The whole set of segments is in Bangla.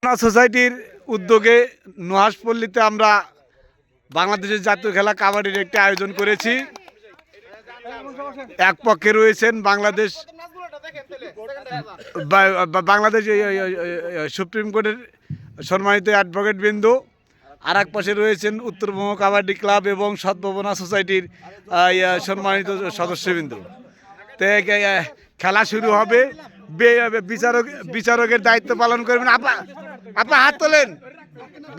সোসাইটির উদ্যোগে নুহাশপল্লীতে আমরা বাংলাদেশের জাতীয় খেলা কাবাডির একটি আয়োজন করেছি। এক পক্ষে রয়েছেন বাংলাদেশ সুপ্রিম কোর্টের সম্মানিত অ্যাডভোকেট বৃন্দ, আর এক পাশে রয়েছেন উত্তরবঙ্গ কাবাডি ক্লাব এবং সদ্ভাবনা সোসাইটির সম্মানিত সদস্যবৃন্দ। তো খেলা শুরু হবে। বিচারকের দায়িত্ব পালন করবেন। আপা হাত তোলেন।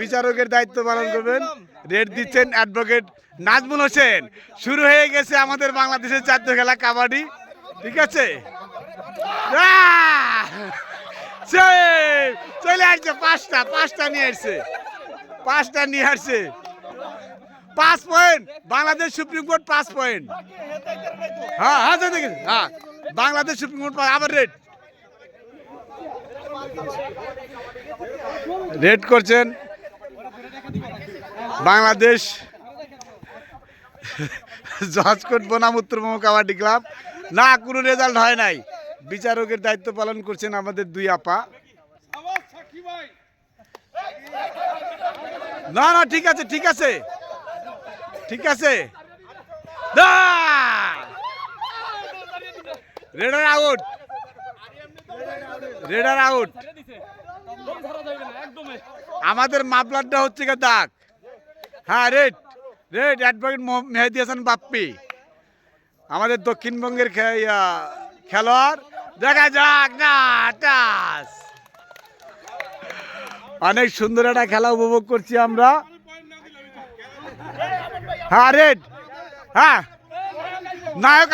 বিচারকের দায়িত্ব পালন করবেন। রেড দিচ্ছেন অ্যাডভোকেট নাজমুল হোসেন। শুরু হয়ে গেছে আমাদের বাংলাদেশের জাতীয় খেলা কাবাডি। ঠিক আছে, চলে আসছে। পাঁচটা নিয়ে আসছে। 5 point Bangladesh supreme court. 5 point. হ্যাঁ, বাংলাদেশ সুপ্রিম কোর্ট। আবার রেড করছেন বাংলাদেশ জজ কোর্ট বনাম উত্তরবঙ্গ কাবাডি ক্লাব। না, কোনো রেজাল্ট হয় নাই। বিচারকের দায়িত্ব পালন করছেন আমাদের দুই আপা। না, ঠিক আছে। Raider out. আমাদের মাপলারটা হচ্ছে দাগ। হ্যাঁ, রেড অ্যাডভোকেট মেহেদি হাসান বাপ্পি, আমাদের দক্ষিণবঙ্গের খেলোয়াড়। দেখা যাক না, টাস। অনেক সুন্দর একটা খেলা উপভোগ করছি আমরা। হ্যাঁ, রেড। হ্যাঁ, নায়ক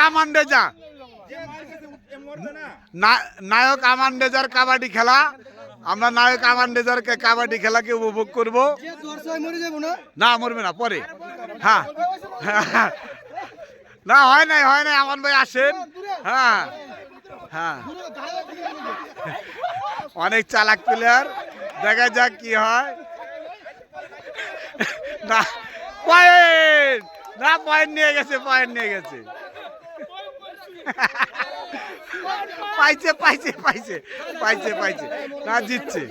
আমান রেজার কাবাডি খেলা। আমরা নায়ক আমান রেজার কাবাডি খেলাকে উপভোগ করব। না, মরবে না, পরে। হ্যাঁ, না, হয় নাই। আমান ভাই আসেন। হ্যাঁ, অনেক চালাক প্লেয়ার। দেখা যাক কি হয়। না, পয়েন্ট নিয়ে গেছে। পাইছে। না, জিতছে।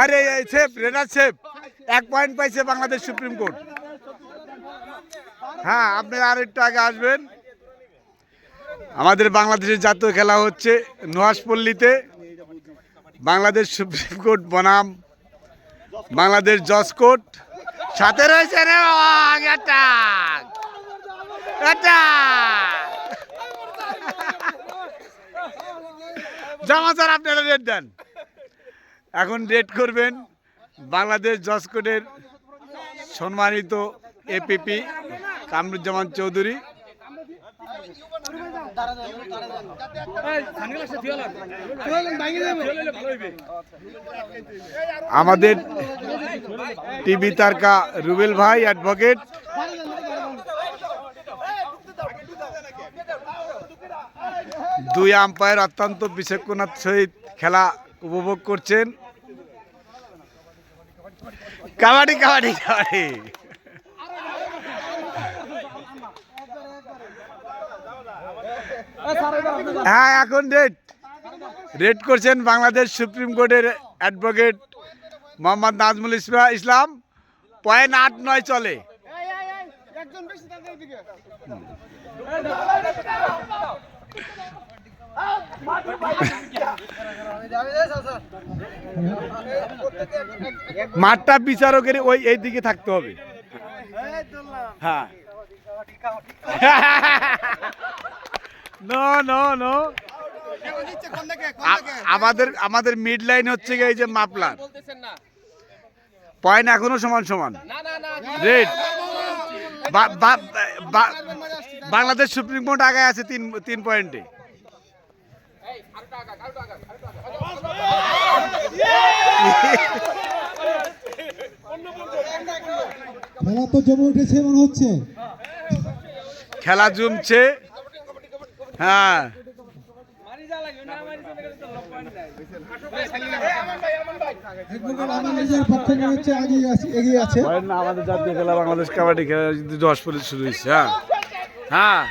আরে রেডার সেফ 1 পয়েন্ট পাইছে বাংলাদেশ সুপ্রিম কোর্ট। হ্যাঁ, আপনারা আর একটু আগে আসবেন। আমাদের বাংলাদেশের জাতীয় খেলা হচ্ছে নুহাশপল্লীতে। বাংলাদেশ সুপ্রিম কোর্ট বনাম বাংলাদেশ জজ কোর্ট। সাথে রয়েছে জামা স্যার, আপনারা রেড দেন। এখন রেড করবেন বাংলাদেশ জজ কোর্টের সম্মানিত এপিপি কামরুজ্জামান চৌধুরী। আমাদের টিভি তারকা রুবেল ভাই অ্যাডভোকেট। দুই আম্পায়ার অত্যন্ত বিচক্ষণতার সহিত খেলা উপভোগ করছেন। কাবাডি। হ্যাঁ, এখন রেড করছেন বাংলাদেশ সুপ্রিম কোর্টের অ্যাডভোকেট মোহাম্মদ নাজমুল ইসলাম। পয়েন্ট 8-9 চলে। মাঠটা বিচারকের এই দিকে থাকতে হবে। হ্যাঁ, নো। আমাদের মিড লাইন হচ্ছে এই যে মাপলার। পয়েন্ট এখনো সমান। রেড। বাংলাদেশ সুপ্রিম কোর্ট আগে আছে 3 পয়েন্টে। খেলা তো জমে উঠেছে মনে হচ্ছে। খেলা জমছে। হ্যাঁ, আমাদের জাতীয় খেলা বাংলাদেশ কাবাডি খেলা 10 পরে শুরু হয়েছে। হ্যাঁ,